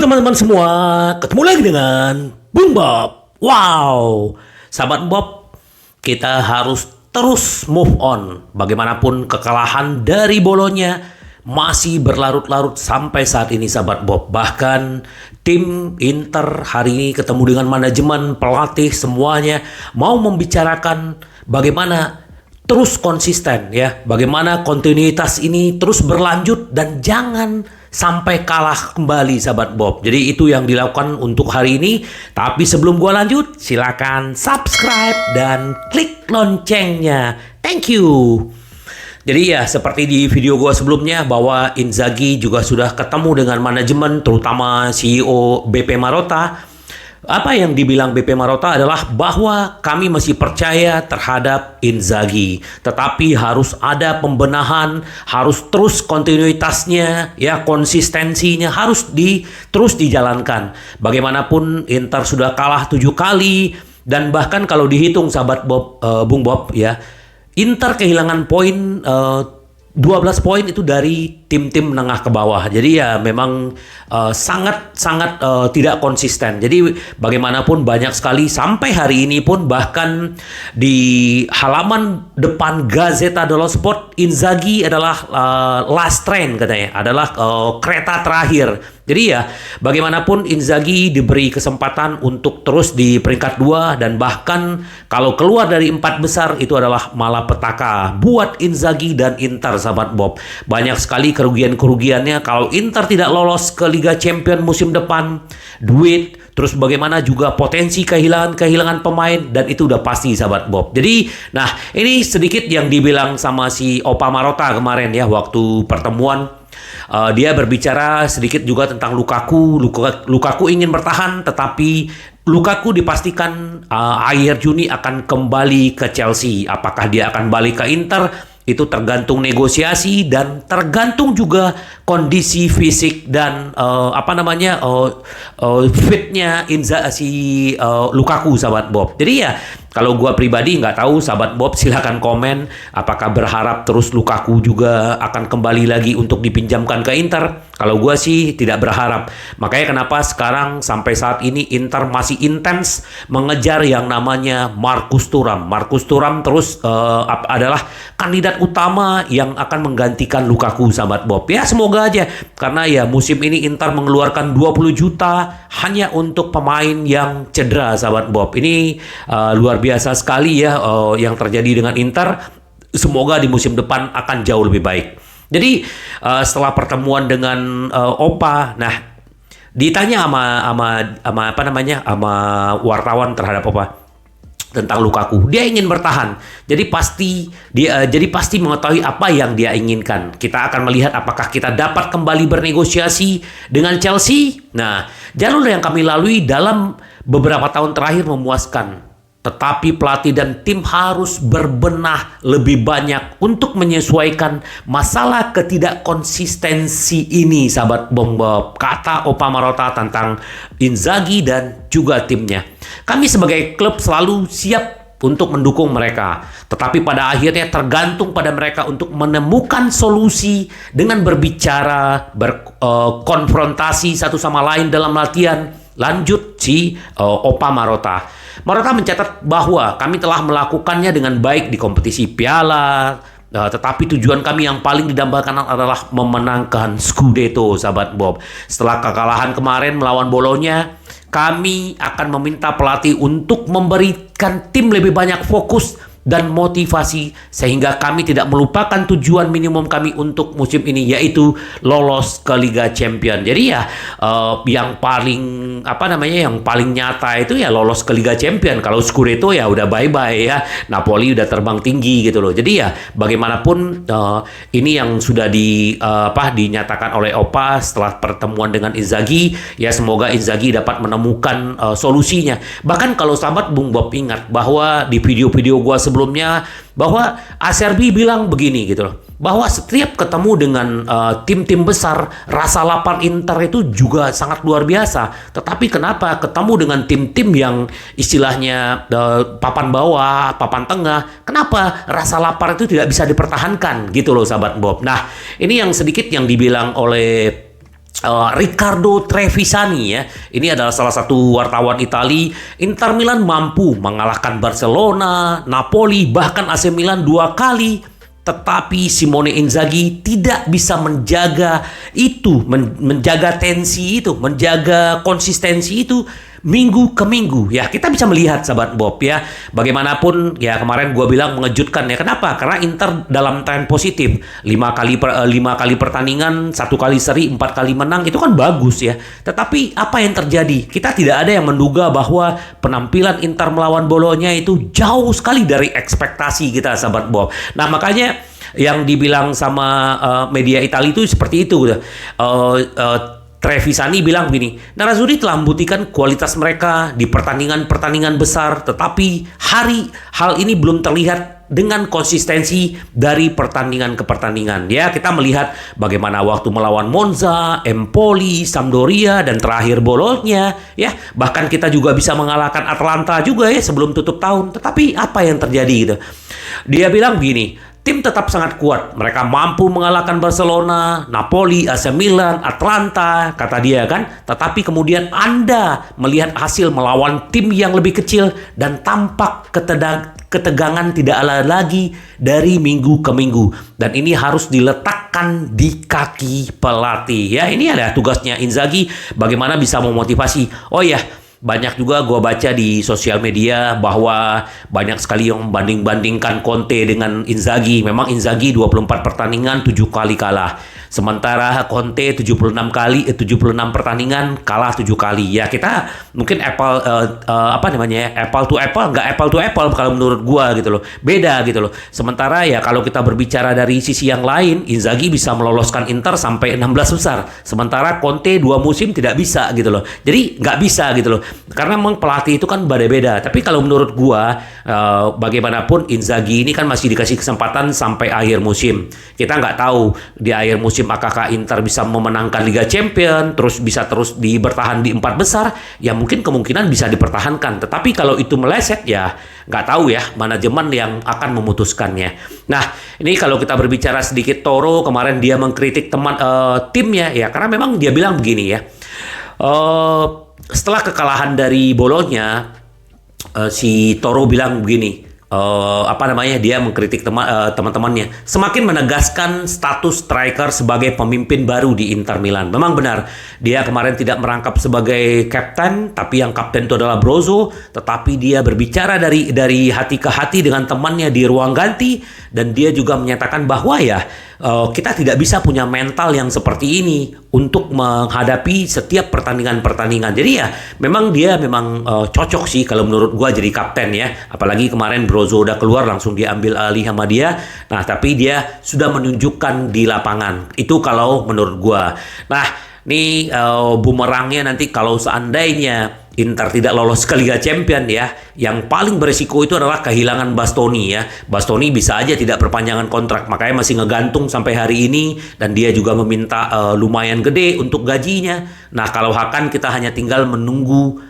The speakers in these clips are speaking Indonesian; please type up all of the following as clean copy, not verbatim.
teman-teman semua, ketemu lagi dengan Bung Bob. Wow, sahabat Bob, kita harus terus move on. Bagaimanapun kekalahan dari Bolonya masih berlarut-larut sampai saat ini, sahabat Bob. Bahkan tim Inter hari ini ketemu dengan manajemen, pelatih, semuanya mau membicarakan bagaimana terus konsisten, ya, bagaimana kontinuitas ini terus berlanjut dan jangan sampai kalah kembali, sahabat Bob. Jadi itu yang dilakukan untuk hari ini. Tapi sebelum gua lanjut, silakan subscribe dan klik loncengnya. Thank you. Jadi ya, seperti di video gua sebelumnya, bahwa Inzaghi juga sudah ketemu dengan manajemen, terutama CEO BP Marotta. Apa yang dibilang BP Marotta adalah bahwa kami masih percaya terhadap Inzaghi, tetapi harus ada pembenahan, harus terus kontinuitasnya, ya, konsistensinya harus terus dijalankan. Bagaimanapun Inter sudah kalah 7 kali, dan bahkan kalau dihitung, sahabat Bob, Bung Bob, ya, Inter kehilangan poin 12 poin itu dari tim-tim menengah ke bawah. Jadi ya memang sangat-sangat tidak konsisten. Jadi bagaimanapun banyak sekali sampai hari ini pun, bahkan di halaman depan Gazzetta dello Sport, Inzaghi adalah last train, katanya, adalah kereta terakhir. Jadi ya bagaimanapun Inzaghi diberi kesempatan untuk terus di peringkat 2, dan bahkan kalau keluar dari 4 besar itu adalah malapetaka buat Inzaghi dan Inter, sahabat Bob. Banyak sekali kerugian-kerugiannya kalau Inter tidak lolos ke Liga Champions musim depan. Duit, terus bagaimana juga potensi kehilangan pemain, dan itu udah pasti, sahabat Bob. Jadi, nah, ini sedikit yang dibilang sama si Opa Marotta kemarin, ya, waktu pertemuan. Dia berbicara sedikit juga tentang Lukaku. Lukaku ingin bertahan, tetapi Lukaku dipastikan akhir Juni akan kembali ke Chelsea. Apakah dia akan balik ke Inter? Itu tergantung negosiasi dan tergantung juga kondisi fisik dan fitnya Lukaku, sahabat Bob. Jadi ya, kalau gua pribadi nggak tahu, sahabat Bob, silahkan komen apakah berharap terus Lukaku juga akan kembali lagi untuk dipinjamkan ke Inter. Kalau gua sih tidak berharap. Makanya kenapa sekarang sampai saat ini Inter masih intens mengejar yang namanya Marcus Thuram. Marcus Thuram terus adalah kandidat utama yang akan menggantikan Lukaku, sahabat Bob. Ya, semoga aja, karena ya musim ini Inter mengeluarkan 20 juta hanya untuk pemain yang cedera, sahabat Bob. Ini luar biasa sekali, ya, yang terjadi dengan Inter. Semoga di musim depan akan jauh lebih baik. Jadi setelah pertemuan dengan Opa, nah, ditanya sama wartawan terhadap Opa tentang Lukaku, dia ingin bertahan. Jadi pasti mengetahui apa yang dia inginkan. Kita akan melihat apakah kita dapat kembali bernegosiasi dengan Chelsea. Nah, jalur yang kami lalui dalam beberapa tahun terakhir memuaskan. Tetapi pelatih dan tim harus berbenah lebih banyak untuk menyesuaikan masalah ketidakkonsistensi ini, sahabat Bob. Kata Opa Marotta tentang Inzaghi dan juga timnya. Kami sebagai klub selalu siap untuk mendukung mereka. Tetapi pada akhirnya tergantung pada mereka untuk menemukan solusi dengan berbicara, berkonfrontasi satu sama lain dalam latihan. Lanjut si Opa Marotta. Marotta mencatat bahwa kami telah melakukannya dengan baik di kompetisi piala, tetapi tujuan kami yang paling didambakan adalah memenangkan Scudetto, sahabat Bob. Setelah kekalahan kemarin melawan Bolonya, kami akan meminta pelatih untuk memberikan tim lebih banyak fokus dan motivasi, sehingga kami tidak melupakan tujuan minimum kami untuk musim ini, yaitu lolos ke Liga Champions. Jadi ya yang paling nyata itu ya lolos ke Liga Champions. Kalau Scudetto ya udah bye-bye, ya. Napoli udah terbang tinggi gitu loh. Jadi ya bagaimanapun ini yang sudah dinyatakan oleh Opa setelah pertemuan dengan Inzaghi. Ya, semoga Inzaghi dapat menemukan solusinya. Bahkan kalau sahabat Bung Bob ingat bahwa di video-video gua sebelumnya, bahwa Acerbi bilang begini gitu loh, bahwa setiap ketemu dengan tim-tim besar, rasa lapar Inter itu juga sangat luar biasa. Tetapi kenapa ketemu dengan tim-tim yang istilahnya papan bawah, papan tengah, kenapa rasa lapar itu tidak bisa dipertahankan gitu loh, sahabat Bob. Nah, ini yang sedikit yang dibilang oleh Riccardo Trevisani ya. Ini adalah salah satu wartawan Itali. Inter Milan mampu mengalahkan Barcelona, Napoli, bahkan AC Milan 2 kali. Tetapi Simone Inzaghi tidak bisa menjaga itu, menjaga tensi itu, menjaga konsistensi itu minggu ke minggu. Ya, kita bisa melihat sahabat Bob ya. Bagaimanapun ya kemarin gue bilang mengejutkan ya. Kenapa? Karena Inter dalam tren positif. 5 kali pertandingan, 1 kali seri, 4 kali menang, itu kan bagus ya. Tetapi apa yang terjadi? Kita tidak ada yang menduga bahwa penampilan Inter melawan Bolonya itu jauh sekali dari ekspektasi kita sahabat Bob. Nah, makanya yang dibilang sama media Italia itu seperti itu. Trevisani bilang begini, Nerazzurri telah membuktikan kualitas mereka di pertandingan-pertandingan besar, tetapi hal ini belum terlihat dengan konsistensi dari pertandingan ke pertandingan. Ya, kita melihat bagaimana waktu melawan Monza, Empoli, Sampdoria, dan terakhir Bologna. Ya, bahkan kita juga bisa mengalahkan Atalanta juga ya sebelum tutup tahun. Tetapi apa yang terjadi gitu? Dia bilang begini, tim tetap sangat kuat. Mereka mampu mengalahkan Barcelona, Napoli, AC Milan, Atalanta, kata dia kan. Tetapi kemudian Anda melihat hasil melawan tim yang lebih kecil dan tampak ketegangan tidak ada lagi dari minggu ke minggu. Dan ini harus diletakkan di kaki pelatih. Ya, ini adalah tugasnya Inzaghi, bagaimana bisa memotivasi. Oh ya, banyak juga gue baca di sosial media bahwa banyak sekali yang membanding-bandingkan Conte dengan Inzaghi. Memang Inzaghi 24 pertandingan 7 kali kalah. Sementara Conte 76 pertandingan kalah 7 kali. Ya, kita mungkin apple to apple, nggak apple to apple kalau menurut gua gitu loh. Beda gitu loh. Sementara ya kalau kita berbicara dari sisi yang lain, Inzaghi bisa meloloskan Inter sampai 16 besar. Sementara Conte 2 musim tidak bisa gitu loh. Jadi nggak bisa gitu loh. Karena memang pelatih itu kan beda-beda. Tapi kalau menurut gua bagaimanapun Inzaghi ini kan masih dikasih kesempatan sampai akhir musim. Kita nggak tahu di akhir musim apakah Inter bisa memenangkan Liga Champions, terus bisa terus bertahan di 4 besar, ya mungkin kemungkinan bisa dipertahankan. Tetapi kalau itu meleset, ya nggak tahu ya manajemen yang akan memutuskannya. Nah, ini kalau kita berbicara sedikit Toro, kemarin dia mengkritik timnya, ya karena memang dia bilang begini ya, setelah kekalahan dari Bologna, si Toro bilang begini, dia mengkritik teman-temannya, semakin menegaskan status striker sebagai pemimpin baru di Inter Milan. Memang benar, dia kemarin tidak merangkap sebagai kapten, tapi yang kapten itu adalah Brozo. Tetapi dia berbicara dari hati ke hati dengan temannya di ruang ganti, dan dia juga menyatakan bahwa ya kita tidak bisa punya mental yang seperti ini untuk menghadapi setiap pertandingan-pertandingan. Jadi ya memang dia cocok sih kalau menurut gua jadi kapten ya. Apalagi kemarin Brozo udah keluar, langsung diambil alih sama dia. Nah, tapi dia sudah menunjukkan di lapangan. Itu kalau menurut gua. Nah, ini bumerangnya nanti kalau seandainya Inter tidak lolos ke Liga Champions ya, yang paling beresiko itu adalah kehilangan Bastoni ya. Bastoni bisa aja tidak perpanjangan kontrak, makanya masih ngegantung sampai hari ini, dan dia juga meminta lumayan gede untuk gajinya. Nah, kalau Hakan kita hanya tinggal menunggu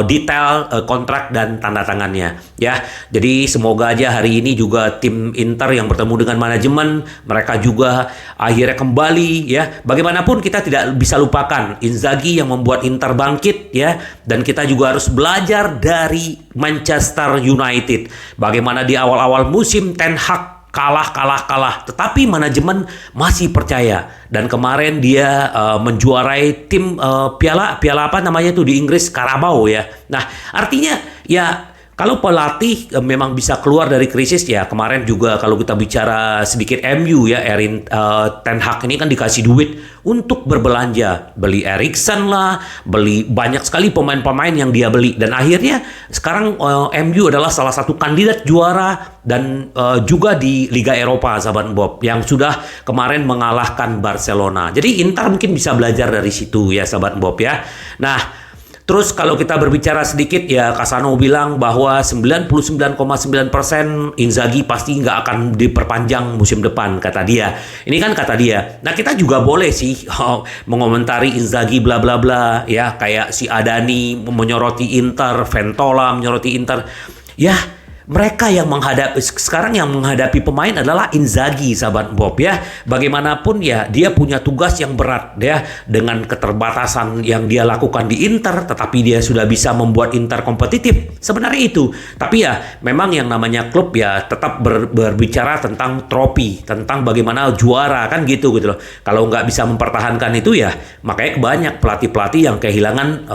detail kontrak dan tanda tangannya ya. Jadi semoga aja hari ini juga tim Inter yang bertemu dengan manajemen, mereka juga akhirnya kembali ya. Bagaimanapun kita tidak bisa lupakan Inzaghi yang membuat Inter bangkit ya, dan kita juga harus belajar dari Manchester United. Bagaimana di awal-awal musim Ten Hag kalah, tetapi manajemen masih percaya, dan kemarin dia menjuarai tim piala apa namanya tuh di Inggris, Carabao ya. Nah, artinya ya kalau pelatih memang bisa keluar dari krisis ya. Kemarin juga kalau kita bicara sedikit MU ya, Ten Hag ini kan dikasih duit untuk berbelanja, beli Eriksen lah, beli banyak sekali pemain-pemain yang dia beli, dan akhirnya sekarang MU adalah salah satu kandidat juara dan juga di Liga Eropa sahabat Bob, yang sudah kemarin mengalahkan Barcelona. Jadi Inter mungkin bisa belajar dari situ ya sahabat Bob ya. Nah, terus kalau kita berbicara sedikit ya, Kasano bilang bahwa 99,9% Inzaghi pasti nggak akan diperpanjang musim depan, kata dia. Ini kan kata dia. Nah, kita juga boleh sih mengomentari Inzaghi bla bla bla ya, kayak si Adani menyoroti Inter, Ventola menyoroti Inter. Ya, mereka yang menghadapi pemain adalah Inzaghi, sahabat Bob ya. Bagaimanapun ya dia punya tugas yang berat ya, dengan keterbatasan yang dia lakukan di Inter, tetapi dia sudah bisa membuat Inter kompetitif. Sebenarnya itu. Tapi ya memang yang namanya klub ya tetap berbicara tentang trofi, tentang bagaimana juara kan gitu loh. Kalau nggak bisa mempertahankan itu ya makanya banyak pelatih-pelatih yang kehilangan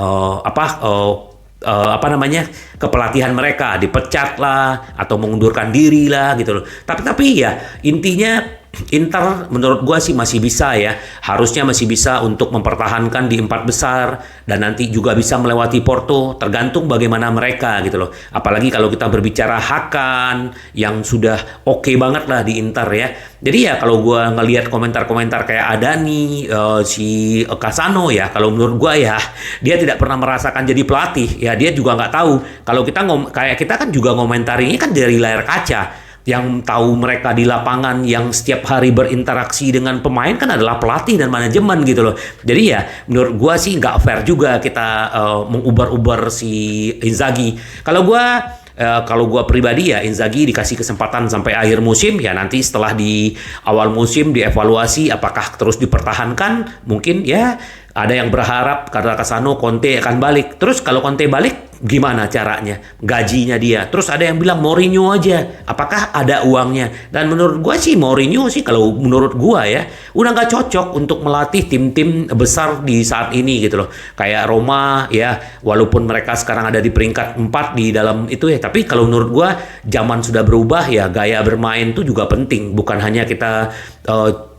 kepelatihan mereka, dipecat lah atau mengundurkan diri lah gitu loh. Tapi ya intinya Inter menurut gua sih masih bisa ya, harusnya masih bisa untuk mempertahankan di 4 besar dan nanti juga bisa melewati Porto, tergantung bagaimana mereka gitu loh. Apalagi kalau kita berbicara Hakan yang sudah oke banget lah di Inter ya. Jadi ya kalau gua ngelihat komentar-komentar kayak Adani, si Casano ya, kalau menurut gua ya dia tidak pernah merasakan jadi pelatih ya, dia juga nggak tahu. Kalau kayak kita kan juga ngomentarinya kan dari layar kaca. Yang tahu mereka di lapangan, yang setiap hari berinteraksi dengan pemain kan adalah pelatih dan manajemen gitu loh. Jadi ya menurut gua sih nggak fair juga kita mengubar-ubar si Inzaghi. Kalau gua pribadi ya Inzaghi dikasih kesempatan sampai akhir musim ya, nanti setelah di awal musim dievaluasi apakah terus dipertahankan, mungkin ya ada yang berharap karena Casano Conte akan balik. Terus kalau Conte balik gimana caranya? Gajinya dia. Terus ada yang bilang Mourinho aja. Apakah ada uangnya? Dan menurut gua sih Mourinho sih kalau menurut gua ya udah nggak cocok untuk melatih tim-tim besar di saat ini gitu loh. Kayak Roma ya, walaupun mereka sekarang ada di peringkat 4 di dalam itu ya, tapi kalau menurut gua zaman sudah berubah ya, gaya bermain itu juga penting. Bukan hanya kita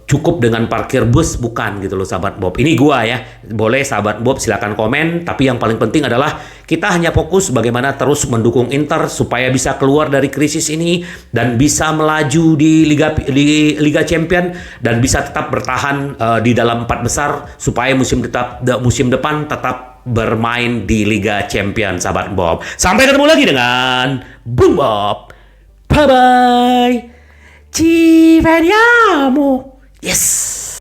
cukup dengan parkir bus, bukan gitu loh sahabat Bob. Ini gua ya. Boleh sahabat Bob silakan komen, tapi yang paling penting adalah kita hanya fokus bagaimana terus mendukung Inter supaya bisa keluar dari krisis ini dan bisa melaju di Liga Champion dan bisa tetap bertahan di dalam 4 besar supaya musim depan tetap bermain di Liga Champion sahabat Bob. Sampai ketemu lagi dengan Bung Bob. Bye bye. Ci vediamo. Yes!